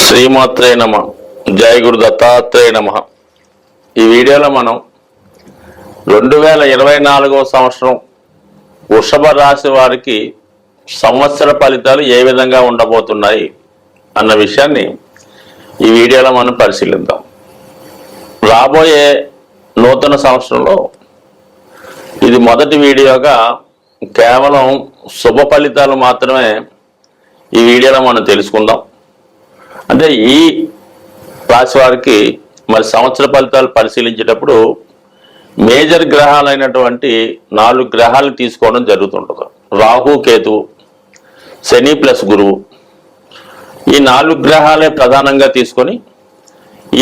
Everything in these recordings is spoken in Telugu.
శ్రీమాత్రే నమ. జయ గురు దత్తాత్రేయ నమ. ఈ వీడియోలో మనం 2024 సంవత్సరం వృషభ రాశి వారికి సంవత్సర ఫలితాలు ఏ విధంగా ఉండబోతున్నాయి అన్న విషయాన్ని ఈ వీడియోలో మనం పరిశీలిద్దాం. రాబోయే నూతన సంవత్సరంలో ఇది మొదటి వీడియోగా కేవలం శుభ ఫలితాలు మాత్రమే ఈ వీడియోలో మనం తెలుసుకుందాం. అంటే ఈ రాశి వారికి మరి సంవత్సర ఫలితాలు పరిశీలించేటప్పుడు మేజర్ గ్రహాలైనటువంటి 4 గ్రహాలు తీసుకోవడం జరుగుతుంటుంది. రాహు, కేతువు, శని ప్లస్ గురువు, ఈ 4 గ్రహాలే ప్రధానంగా తీసుకొని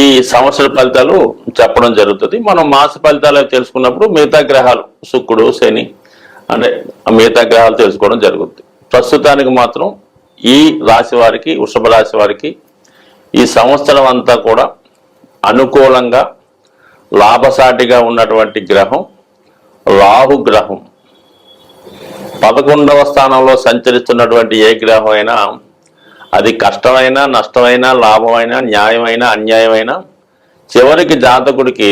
ఈ సంవత్సర ఫలితాలు చెప్పడం జరుగుతుంది. మనం మాస ఫలితాలు తెలుసుకున్నప్పుడు మిగతా గ్రహాలు శుక్రుడు, శని అంటే మిగతా గ్రహాలు తెలుసుకోవడం జరుగుతుంది. ప్రస్తుతానికి మాత్రం ఈ రాశి వారికి, వృషభ రాశి వారికి ఈ సంవత్సరం అంతా కూడా అనుకూలంగా లాభసాటిగా ఉన్నటువంటి గ్రహం రాహు గ్రహం. 11వ స్థానంలో సంచరిస్తున్నటువంటి ఏ గ్రహం అయినా అది కష్టమైనా, నష్టమైనా, లాభమైనా, న్యాయమైన, అన్యాయమైన చివరికి జాతకుడికి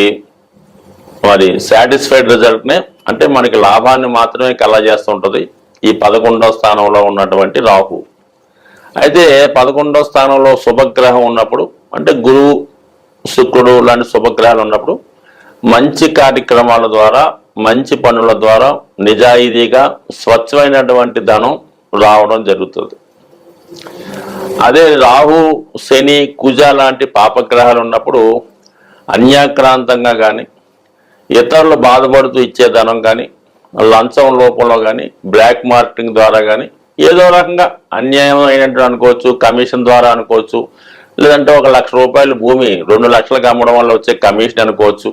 మరి సాటిస్ఫైడ్ రిజల్ట్నే, అంటే మనకి లాభాన్ని మాత్రమే కలగజేస్తుంటుంది ఈ 11వ స్థానంలో ఉన్నటువంటి రాహు. అయితే 11వ స్థానంలో శుభగ్రహం ఉన్నప్పుడు, అంటే గురువు, శుక్రుడు లాంటి శుభగ్రహాలు ఉన్నప్పుడు మంచి కార్యక్రమాల ద్వారా, మంచి పనుల ద్వారా నిజాయితీగా స్వచ్ఛమైనటువంటి ధనం రావడం జరుగుతుంది. అదే రాహు, శని, కుజ లాంటి పాపగ్రహాలు ఉన్నప్పుడు అన్యాక్రాంతంగా కానీ, ఇతరులు బాధపడుతూ ఇచ్చే ధనం కానీ, లంచం లోపంలో కానీ, బ్లాక్ మార్కెటింగ్ ద్వారా కానీ, ఏదో రకంగా అన్యాయం అయినట్టు అనుకోవచ్చు, కమిషన్ ద్వారా అనుకోవచ్చు, లేదంటే 1 లక్ష రూపాయలు భూమి 2 లక్షలకు అమ్మడం వల్ల వచ్చే కమిషన్ అనుకోవచ్చు.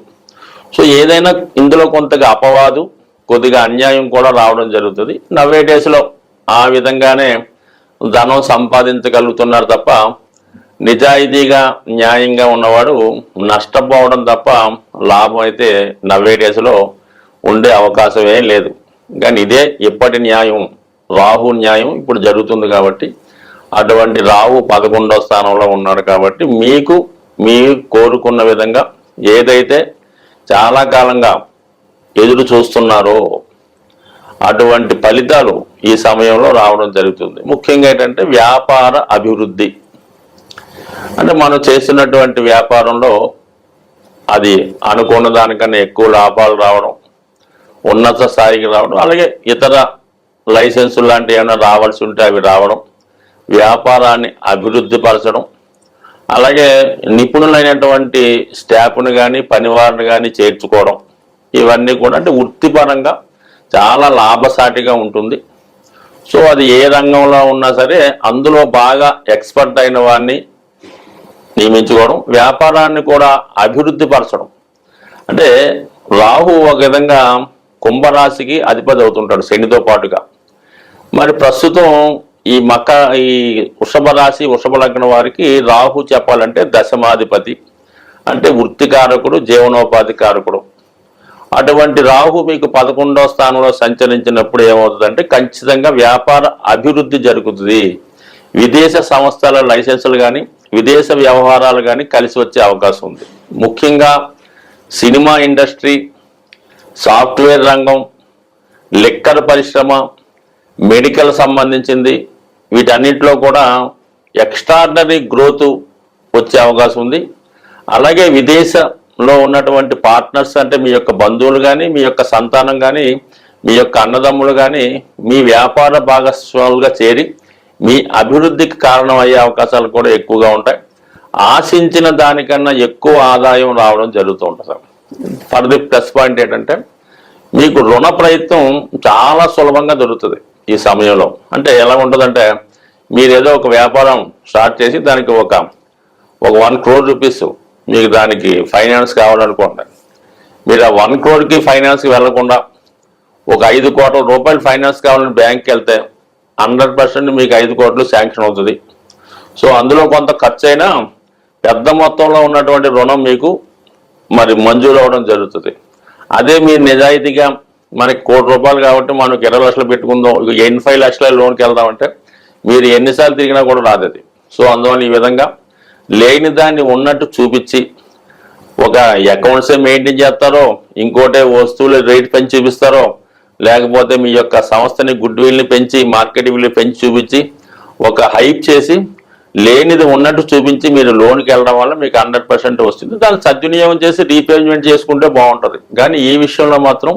సో ఏదైనా ఇందులో కొంతగా అపవాదు, కొద్దిగా అన్యాయం కూడా రావడం జరుగుతుంది. నవ్వే డేస్లో ఆ విధంగానే ధనం సంపాదించగలుగుతున్నారు తప్ప నిజాయితీగా, న్యాయంగా ఉన్నవాడు నష్టపోవడం తప్ప లాభం అయితే నవ్వే డేస్లో ఉండే అవకాశమే లేదు. కానీ ఇదే ఇప్పటి న్యాయం, రాహు న్యాయం ఇప్పుడు జరుగుతుంది. కాబట్టి అటువంటి రాహు 11వ స్థానంలో ఉన్నాడు. కాబట్టి మీరు కోరుకున్న విధంగా ఏదైతే చాలా కాలంగా ఎదురు చూస్తున్నారో అటువంటి ఫలితాలు ఈ సమయంలో రావడం జరుగుతుంది. ముఖ్యంగా ఏంటంటే వ్యాపార అభివృద్ధి. అంటే మనం చేస్తున్నటువంటి వ్యాపారంలో అది అనుకున్న దానికన్నా ఎక్కువ లాభాలు రావడం, ఉన్నత స్థాయికి రావడం, అలాగే ఇతర లైసెన్సులు లాంటివి ఏమైనా రావాల్సి ఉంటే అవి రావడం, వ్యాపారాన్ని అభివృద్ధి పరచడం, అలాగే నిపుణులైనటువంటి స్టాఫ్ను కానీ, పనివారిని కానీ చేర్చుకోవడం, ఇవన్నీ కూడా అంటే వృత్తిపరంగా చాలా లాభసాటిగా ఉంటుంది. సో అది ఏ రంగంలో ఉన్నా సరే అందులో బాగా ఎక్స్పర్ట్ అయిన వారిని నియమించుకోవడం, వ్యాపారాన్ని కూడా అభివృద్ధి పరచడం. అంటే రాహు ఒక విధంగా కుంభరాశికి అధిపతి అవుతుంటాడు శనితో పాటుగా. మరి ప్రస్తుతం ఈ వృషభ రాశి, వృషభ లగ్నం వారికి రాహు చెప్పాలంటే దశమాధిపతి, అంటే వృత్తికారకుడు, జీవనోపాధి కారకుడు. అటువంటి రాహు మీకు 11వ స్థానంలో సంచరించినప్పుడు ఏమవుతుందంటే ఖచ్చితంగా వ్యాపార అభివృద్ధి జరుగుతుంది. విదేశ సంస్థల లైసెన్సులు కానీ, విదేశ వ్యవహారాలు కానీ కలిసి వచ్చే అవకాశం ఉంది. ముఖ్యంగా సినిమా ఇండస్ట్రీ, సాఫ్ట్వేర్ రంగం, లిక్కర్ పరిశ్రమ, మెడికల్ సంబంధించింది, వీటన్నిటిలో కూడా ఎక్స్ట్రాడినరీ గ్రోత్ వచ్చే అవకాశం ఉంది. అలాగే విదేశంలో ఉన్నటువంటి పార్ట్నర్స్, అంటే మీ యొక్క బంధువులు కానీ, మీ యొక్క సంతానం కానీ, మీ యొక్క అన్నదమ్ములు కానీ మీ వ్యాపార భాగస్వాములుగా చేరి మీ అభివృద్ధికి కారణం అయ్యే అవకాశాలు కూడా ఎక్కువగా ఉంటాయి. ఆశించిన దానికన్నా ఎక్కువ ఆదాయం రావడం జరుగుతూ ఉంటుంది. ఫర్ ది ప్లస్ పాయింట్ ఏంటంటే మీకు రుణ ప్రయత్నం చాలా సులభంగా దొరుకుతుంది ఈ సమయంలో. అంటే ఎలా ఉంటుందంటే మీరు ఏదో ఒక వ్యాపారం స్టార్ట్ చేసి దానికి ఒక 1 crore రూపీస్ మీకు దానికి ఫైనాన్స్ కావాలనుకోండి. మీరు ఆ 1 crore ఫైనాన్స్కి వెళ్లకుండా ఒక 5 కోట్ల రూపాయలు ఫైనాన్స్ కావాలని బ్యాంక్కి వెళ్తే 100% మీకు 5 కోట్లు శాంక్షన్ అవుతుంది. సో అందులో కొంత ఖర్చు అయినా పెద్ద మొత్తంలో ఉన్నటువంటి రుణం మీకు మరి మంజూరు అవ్వడం జరుగుతుంది. అదే మీరు నిజాయితీగా మనకి 1 కోటి రూపాయలు కాబట్టి మనకు 20 లక్షలు పెట్టుకుందాం, 85 లక్షల లోన్కి వెళ్దామంటే మీరు ఎన్నిసార్లు తిరిగినా కూడా రాదు అది. సో అందువల్ల ఈ విధంగా లేని దాన్ని ఉన్నట్టు చూపించి ఒక అకౌంట్సే మెయింటైన్ చేస్తారో, ఇంకోటే వస్తువులు రేట్ పెంచి చూపిస్తారో, లేకపోతే మీ యొక్క సంస్థని గుడ్ విల్ని పెంచి మార్కెట్ విల్ని పెంచి చూపించి ఒక హైప్ చేసి లేనిది ఉన్నట్టు చూపించి మీరు లోన్కి వెళ్ళడం వల్ల మీకు 100% వస్తుంది. దాన్ని సద్వినియోగం చేసి రీపేమెంట్ చేసుకుంటే బాగుంటుంది. కానీ ఈ విషయంలో మాత్రం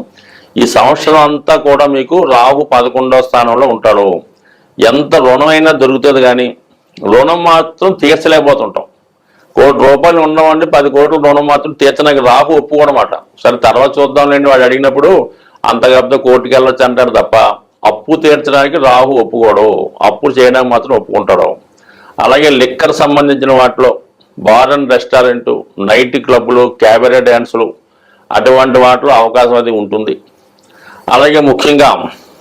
ఈ సంవత్సరం అంతా కూడా మీకు రాహు 11వ స్థానంలో ఉంటాడు. ఎంత రుణమైనా దొరుకుతుంది, కానీ రుణం మాత్రం తీర్చలేకపోతుంటాం. ₹1,00,00,000 ఉన్నామండి, 10 కోట్ల రుణం మాత్రం తీర్చడానికి రాహు ఒప్పుకోనమాట. సరే తర్వాత చూద్దాంలేండి, వాడు అడిగినప్పుడు అంతగా కోర్టుకి వెళ్ళొచ్చు అంటాడు తప్ప అప్పు తీర్చడానికి రాహు ఒప్పుకోడు. అప్పు చేయడానికి మాత్రం ఒప్పుకుంటాడు. అలాగే లిక్కర్ సంబంధించిన వాటిలో బార్ అండ్ రెస్టారెంట్, నైట్ క్లబ్లు, క్యాబరే డ్యాన్సులు అటువంటి వాటిలో అవకాశం అది ఉంటుంది. అలాగే ముఖ్యంగా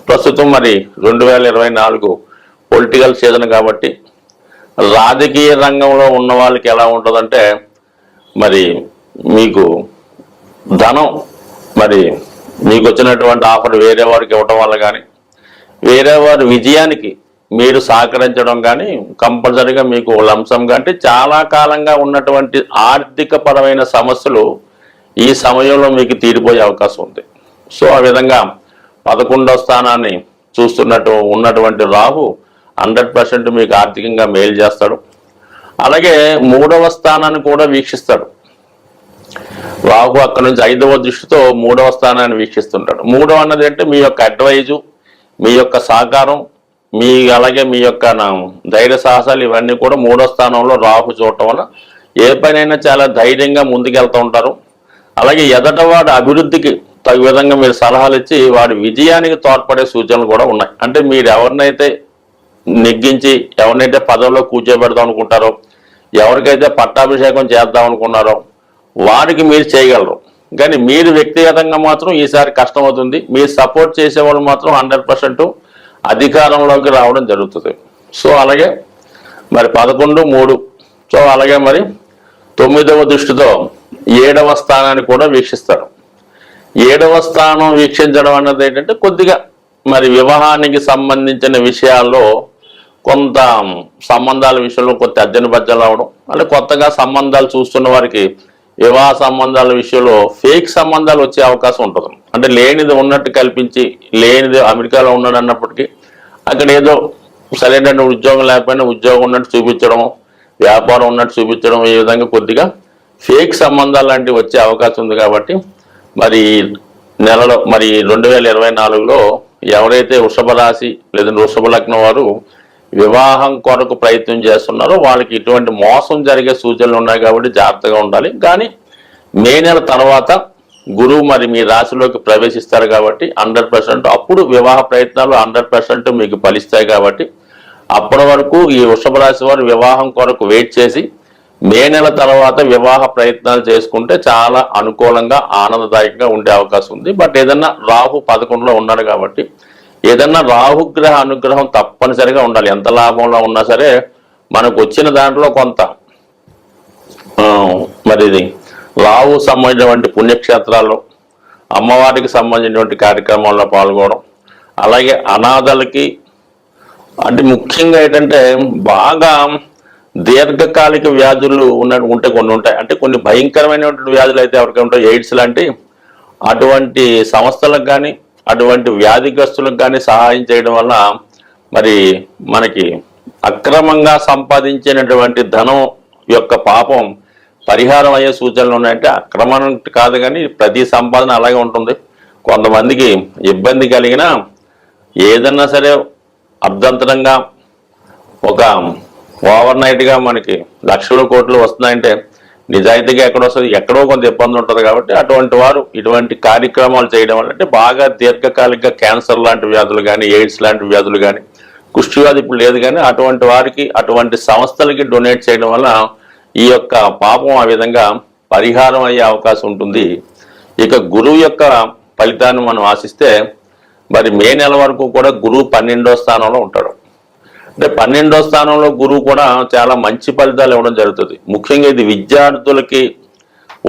ప్రస్తుతం మరి 2024 పొలిటికల్ సీజన్ కాబట్టి రాజకీయ రంగంలో ఉన్న వాళ్ళకి ఎలా ఉంటుందంటే మరి మీకు ధనం మరి మీకు వచ్చినటువంటి ఆఫర్ వేరే వారికి ఇవ్వటం వల్ల కానీ, వేరే వారి విజయానికి మీరు సహకరించడం కానీ కంపల్సరీగా మీకు లంసంగా అంటే చాలా కాలంగా ఉన్నటువంటి ఆర్థిక పరమైన సమస్యలు ఈ సమయంలో మీకు తీరిపోయే అవకాశం ఉంది. సో ఆ విధంగా 11వ స్థానాన్ని ఉన్నటువంటి రాహు 100% మీకు ఆర్థికంగా మేలు చేస్తాడు. అలాగే 3వ స్థానాన్ని కూడా వీక్షిస్తాడు. రాహు అక్కడి నుంచి 5వ దృష్టితో 3వ స్థానాన్ని వీక్షిస్తుంటాడు. 3వ అన్నది అంటే మీ యొక్క అడ్వైజు, మీ యొక్క సహకారం, అలాగే మీ యొక్క ధైర్య సాహసాలు ఇవన్నీ కూడా 3వ స్థానంలో రాహు చూడటం వల్ల ఏ పనైనా చాలా ధైర్యంగా ముందుకెళ్తూ ఉంటారు. అలాగే ఎదటవాడి అభివృద్ధికి తగు విధంగా మీరు సలహాలు ఇచ్చి వాడి విజయానికి తోడ్పడే సూచనలు కూడా ఉన్నాయి. అంటే మీరు ఎవరినైతే నెగ్గించి ఎవరినైతే పదవిలో కూర్చోబెడదాం అనుకుంటారో, ఎవరికైతే పట్టాభిషేకం చేద్దాం అనుకున్నారో వారికి మీరు చేయగలరు. కానీ మీరు వ్యక్తిగతంగా మాత్రం ఈసారి కష్టం అవుతుంది. మీరు సపోర్ట్ చేసేవాళ్ళు మాత్రం 100% అధికారంలోకి రావడం జరుగుతుంది. సో అలాగే మరి 11, 3 సో అలాగే మరి 9వ దృష్టితో 7వ స్థానాన్ని కూడా వీక్షిస్తారు. 7వ స్థానం వీక్షించడం అన్నది ఏంటంటే కొద్దిగా మరి వివాహానికి సంబంధించిన విషయాల్లో కొంత సంబంధాల విషయంలో కొంత అర్జన బజ్జలు రావడం, అంటే కొత్తగా సంబంధాలు చూస్తున్న వారికి వివాహ సంబంధాల విషయంలో ఫేక్ సంబంధాలు వచ్చే అవకాశం ఉంటుంది. అంటే లేనిది ఉన్నట్టు కల్పించి, లేనిది అమెరికాలో ఉన్నాడు అన్నప్పటికీ అక్కడ ఏదో సరైన ఉద్యోగం లేకపోయినా ఉద్యోగం ఉన్నట్టు చూపించడం, వ్యాపారం ఉన్నట్టు చూపించడం, ఈ విధంగా కొద్దిగా ఫేక్ సంబంధాలు లాంటివి వచ్చే అవకాశం ఉంది. కాబట్టి మరి నెలలో మరి 2024లో ఎవరైతే వృషభ రాశి లేదా వృషభ లగ్నం వారు వివాహం కొరకు ప్రయత్నం చేస్తున్నారో వాళ్ళకి ఇటువంటి మోసం జరిగే సూచనలు ఉన్నాయి. కాబట్టి జాగ్రత్తగా ఉండాలి. కానీ మే నెల తర్వాత గురువు మరి మీ రాశిలోకి ప్రవేశిస్తారు కాబట్టి 100% అప్పుడు వివాహ ప్రయత్నాలు 100% మీకు ఫలిస్తాయి. కాబట్టి అప్పటి వరకు ఈ వృషభ రాశి వారు వివాహం కొరకు వెయిట్ చేసి మే నెల తర్వాత వివాహ ప్రయత్నాలు చేసుకుంటే చాలా అనుకూలంగా ఆనందదాయకంగా ఉండే అవకాశం ఉంది. బట్ ఏదన్నా రాహు 11లో ఉన్నాడు కాబట్టి ఏదన్నా రాహుగ్రహ అనుగ్రహం తప్పనిసరిగా ఉండాలి. ఎంత లాభంలో ఉన్నా సరే మనకు వచ్చిన దాంట్లో కొంత మరి ఇది రాహు సంబంధించినటువంటి పుణ్యక్షేత్రాల్లో అమ్మవారికి సంబంధించినటువంటి కార్యక్రమాల్లో పాల్గొనడం, అలాగే అనాథలకి అంటే ముఖ్యంగా ఏంటంటే బాగా దీర్ఘకాలిక వ్యాధులు ఉంటే కొన్ని ఉంటాయి. అంటే కొన్ని భయంకరమైనటువంటి వ్యాధులు అయితే ఎవరికి ఉంటాయి, ఎయిడ్స్ లాంటి అటువంటి సంస్థలకు కానీ అటువంటి వ్యాధిగ్రస్తులకు కానీ సహాయం చేయడం వల్ల మరి మనకి అక్రమంగా సంపాదించినటువంటి ధనం యొక్క పాపం పరిహారం అయ్యే సూచనలు ఉన్నాయంటే అక్రమం కాదు, కానీ ప్రతి సంపాదన అలాగే ఉంటుంది. కొంతమందికి ఇబ్బంది కలిగినా ఏదన్నా సరే అర్ధంతరంగా ఒక ఓవర్ నైట్గా మనకి లక్షల కోట్లు వస్తున్నాయంటే నిజాయితీగా ఎక్కడ వస్తుంది, ఎక్కడో కొంత ఇబ్బంది ఉంటుంది. కాబట్టి అటువంటి వారు ఇటువంటి కార్యక్రమాలు చేయడం వల్ల అంటే బాగా దీర్ఘకాలిక క్యాన్సర్ లాంటి వ్యాధులు కానీ, ఎయిడ్స్ లాంటి వ్యాధులు కానీ, కుష్టి వ్యాధి ఇప్పుడు లేదు కానీ అటువంటి వారికి అటువంటి సంస్థలకి డొనేట్ చేయడం వల్ల ఈ యొక్క పాపం ఆ విధంగా పరిహారం అయ్యే అవకాశం ఉంటుంది. ఇక గురువు యొక్క ఫలితాన్ని మనం ఆశిస్తే మరి మే నెల వరకు కూడా గురువు 12వ స్థానంలో ఉంటాడు. అంటే 12వ స్థానంలో గురువు కూడా చాలా మంచి ఫలితాలు ఇవ్వడం జరుగుతుంది. ముఖ్యంగా ఇది విద్యార్థులకి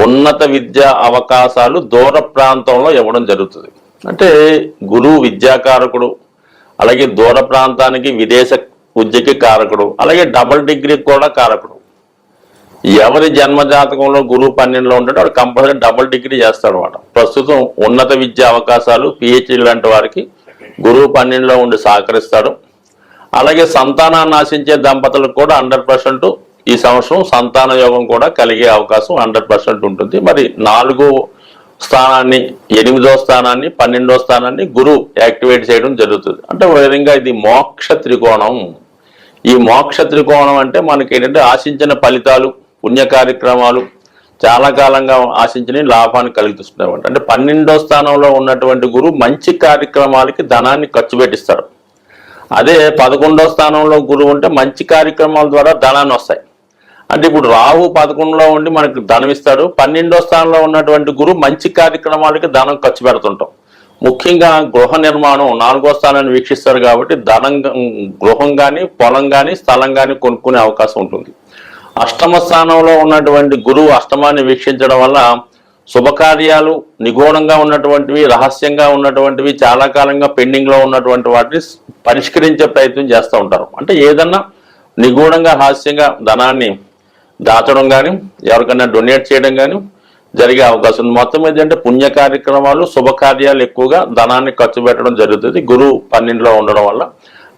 ఉన్నత విద్యా అవకాశాలు దూర ప్రాంతంలో ఇవ్వడం జరుగుతుంది. అంటే గురువు విద్యాకారకుడు, అలాగే దూర ప్రాంతానికి విదేశ విద్యకి కారకుడు, అలాగే డబుల్ డిగ్రీకి కూడా కారకుడు. ఎవరి జన్మజాతకంలో గురువు 12లో ఉంటాడో వాడు కంపల్సరీ డబుల్ డిగ్రీ చేస్తాడు అనమాట. ప్రస్తుతం ఉన్నత విద్యా అవకాశాలు పిహెచ్డి లాంటి వారికి గురువు 12లో ఉండి సహకరిస్తాడు. అలాగే సంతానాన్ని ఆశించే దంపతులకు కూడా 100% ఈ సంవత్సరం సంతాన యోగం కూడా కలిగే అవకాశం 100% ఉంటుంది. మరి 4వ స్థానాన్ని, 8వ స్థానాన్ని, 12వ స్థానాన్ని గురువు యాక్టివేట్ చేయడం జరుగుతుంది. అంటే ఒక విధంగా ఇది మోక్ష త్రికోణం. ఈ మోక్ష త్రికోణం అంటే మనకి ఏంటంటే ఆశించిన ఫలితాలు, పుణ్య కార్యక్రమాలు, చాలా కాలంగా ఆశించిన లాభాన్ని కలిగిస్తున్నాయి. అంటే 12వ స్థానంలో ఉన్నటువంటి గురువు మంచి కార్యక్రమాలకి ధనాన్ని ఖర్చు పెట్టిస్తాడు. అదే 11వ స్థానంలో గురువు ఉంటే మంచి కార్యక్రమాల ద్వారా ధనాన్ని వస్తాయి. అంటే ఇప్పుడు రాహు 11లో ఉండి మనకు ధనం ఇస్తాడు. 12వ స్థానంలో ఉన్నటువంటి గురువు మంచి కార్యక్రమాలకి ధనం ఖర్చు పెడుతుంటాం. ముఖ్యంగా గృహ నిర్మాణం 4వ స్థానాన్ని వీక్షిస్తారు కాబట్టి ధనం, గృహం కానీ, పొలం కానీ, స్థలం కానీ కొనుక్కునే అవకాశం ఉంటుంది. అష్టమ స్థానంలో ఉన్నటువంటి గురువు అష్టమాన్ని వీక్షించడం వల్ల శుభకార్యాలు, నిగూఢంగా ఉన్నటువంటివి, రహస్యంగా ఉన్నటువంటివి, చాలా కాలంగా పెండింగ్లో ఉన్నటువంటి వాటిని పరిష్కరించే ప్రయత్నం చేస్తూ ఉంటారు. అంటే ఏదన్నా నిగూఢంగా, రహస్యంగా ధనాన్ని దాచడం కానీ, ఎవరికైనా డొనేట్ చేయడం కానీ జరిగే అవకాశం ఉంది. మొత్తం ఏంటంటే పుణ్య కార్యక్రమాలు, శుభకార్యాలు ఎక్కువగా ధనాన్ని ఖర్చు పెట్టడం జరుగుతుంది గురువు 12లో ఉండడం వల్ల.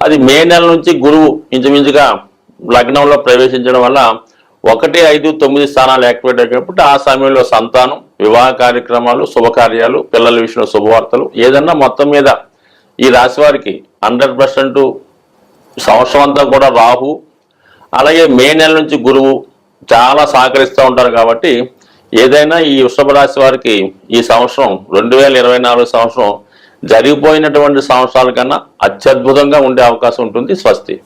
అది మే నెల నుంచి గురువు ఇంచుమించుగా లగ్నంలో ప్రవేశించడం వల్ల 1, 5, 9 స్థానాలు యాక్టివేట్ అయినప్పుడు ఆ సమయంలో సంతానం, వివాహ కార్యక్రమాలు, శుభకార్యాలు, పిల్లల విషయంలో శుభవార్తలు ఏదన్నా మొత్తం మీద ఈ రాశి వారికి 100% సంవత్సరం అంతా కూడా రాహు, అలాగే మే నెల నుంచి గురువు చాలా సహకరిస్తూ ఉంటారు. కాబట్టి ఏదైనా ఈ వృషభ రాశి వారికి ఈ సంవత్సరం 2024 సంవత్సరం జరిగిపోయినటువంటి సంవత్సరాల కన్నా అత్యద్భుతంగా ఉండే అవకాశం ఉంటుంది. స్వస్తి.